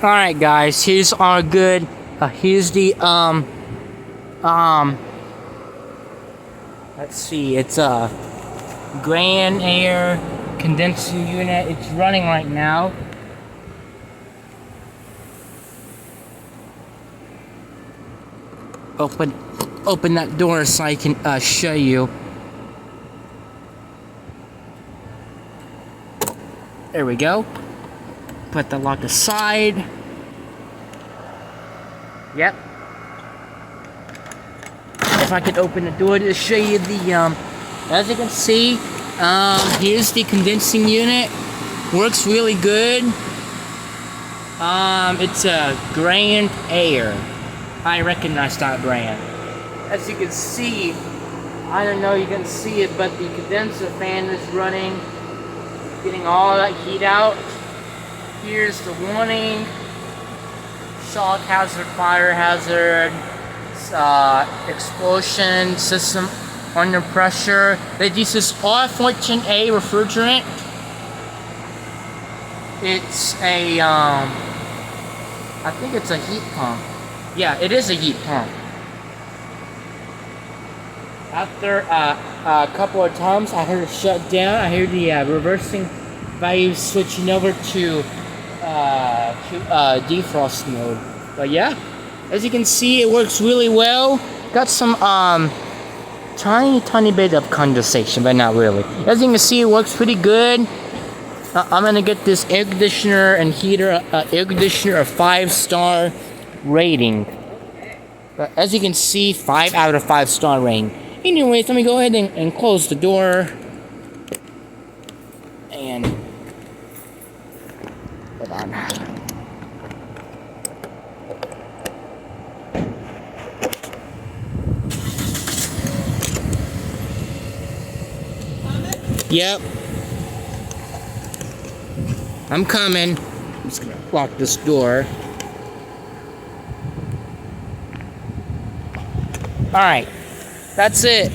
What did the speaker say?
Alright guys, here's our good, here's the, let's see, it's a grand air condensing unit. It's running right now. Open that door so I can show you. There we go. Put the lock aside. Yep. If I could open the door to show you the, as you can see, here's the condensing unit. Works really good. It's a Grand Air. I recognize that brand. As you can see, I don't know you can see it, but the condenser fan is running, getting all that heat out. Here's the warning: shock hazard, fire hazard, explosion system under pressure. It uses R14A refrigerant. It's a, I think it's a heat pump. Yeah, it is a heat pump. After a couple of times, I heard it shut down. I heard the reversing valve switching over to defrost mode. But yeah, as you can see, it works really well. Got some tiny bit of condensation, but not really. As you can see, it works pretty good. I'm gonna get this air conditioner and heater, air conditioner a 5-star rating. But as you can see, 5 out of 5-star rating. Anyways, let me go ahead and close the door. And hold on. Yep. I'm coming. I'm just gonna lock this door. Alright. That's it.